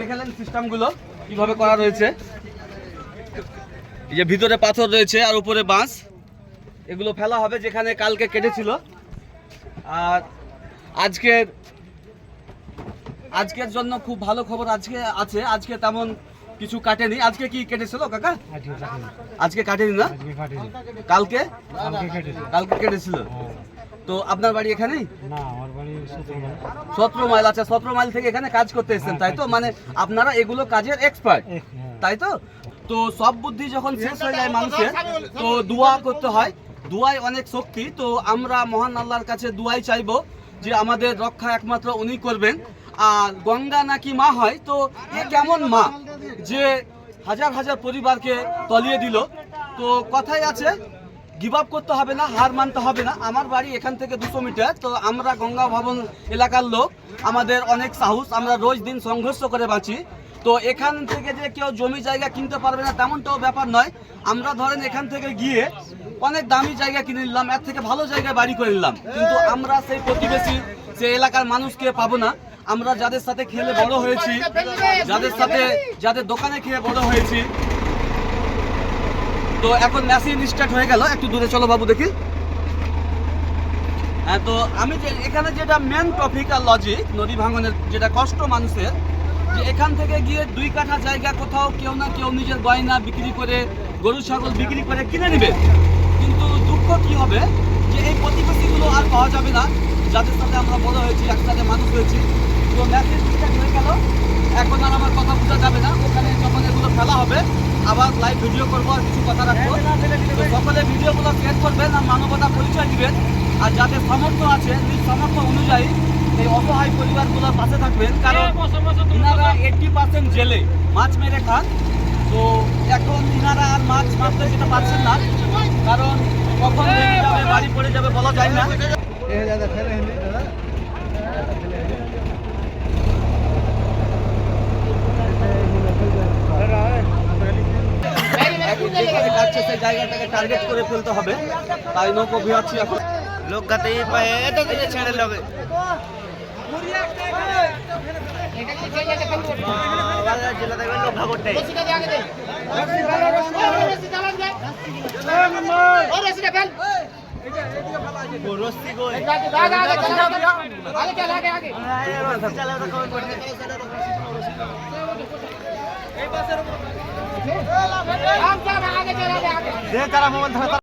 দেখালেন সিস্টেমগুলো কিভাবে করা রয়েছে। এই যে ভিতরে পাথর রয়েছে আর উপরে বাঁশ, এগুলো ফেলা হবে যেখানে কালকে কেটেছিল। আর আজকের জন্য খুব ভালো খবর আজকে আছে, আজকে তেমন কিছু কাটেনি। আজকে কি কেটেছিল কাকা? আজকে কাটেনি না, কালকে কেটেছিল। তো আপনার বাড়ি এখানেই? না, আমার বাড়ি 17 মাইল। আচ্ছা, 17 মাইল থেকে এখানে কাজ করতে এসেছেন, তাই তো? মানে আপনারা এগুলো কাজের এক্সপার্ট, তাই তো? তো সব বুদ্ধি যখন শেষ হয়ে যায় মানুষের, তো দোয়া করতে হয়। দোয়ায় অনেক শক্তি। তো আমরা মহান আল্লাহর কাছে দোয়াই চাইবো যে আমাদের রক্ষা একমাত্র উনি করবেন। আর গঙ্গা নাকি মা হয়, তো এ কেমন মা যে হাজার হাজার পরিবারকে তলিয়ে দিল। তো কথাই আছে, গিভ আপ করতে হবে না, হার মানতে হবে না। আমার বাড়ি এখান থেকে 200 মিটার। তো আমরা গঙ্গা ভবন এলাকার লোক, আমাদের অনেক সাহস, আমরা রোজ দিন সংঘর্ষ করে বাঁচি। তো এখান থেকে যে কেউ জমি জায়গা কিনতে পারবে না তেমনটাও ব্যাপার নয়। আমরা ধরেন এখান থেকে গিয়ে অনেক দামি জায়গা কিনে নিলাম, এর থেকে ভালো জায়গায় বাড়ি করে নিলাম, কিন্তু আমরা সেই প্রতিবেশী, সেই এলাকার মানুষকে পাবো না। আমরা যাদের সাথে খেলে বড় হয়েছি, যাদের দোকানে খেয়ে বড় হয়েছি। তো এখন মেশিন স্টার্ট হয়ে গেল, একটু দূরে চলো বাবু দেখি। হ্যাঁ, তো আমি যে এখানে যেটা মেন টপিক আর লজিক, নদী ভাঙনের যেটা কষ্ট মানুষের, যে এখান থেকে গিয়ে 2 কাঠা জায়গা কোথাও কেউ না কেউ নিজের গয়না বিক্রি করে, গরু ছাগল বিক্রি করে কিনে নেবে। কিন্তু দুঃখ কি হবে যে এই প্রতিবেশীগুলো আর পাওয়া যাবে না, যাদের সাথে আমরা বড় হয়েছি, একসাথে মানুষ হয়েছি। তো মেসেজ স্টার্ট হয়ে গেল, এখন আর আমার কথা বোঝা যাবে না। ওখানে যখন এগুলো ফেলা হবে আবার লাইভ ভিডিও করবো আর কিছু কথা রাখবো। তো সকলে ভিডিওগুলো শেয়ার করবেন আর মানবতা পরিচয় দিবেন। আর যাদের সামর্থ্য আছে, নিজ সামর্থ্য অনুযায়ী এই অসহায় পরিবারগুলোর পাশে থাকবেন। কারণ ইনারা 80% জেলে মাছ মেরে খান। তো এখন ইনারা আর মাছ মারতে যেতে পারছেন না, কারণ কখন ভেঙে যাবে, বাড়ি পড়ে যাবে বলা যায় না। সেই জায়গাটাকে টার্গেট করে ফেলতে হবে, তাই নৌকো ভিড়াচ্ছি এখন। লোক গাতেই পায় এত কিছু ছেড়ে লগে জেলা দেখবেন লোক ভাগরটাই রস্তি গই দেখ তারা মোবাইল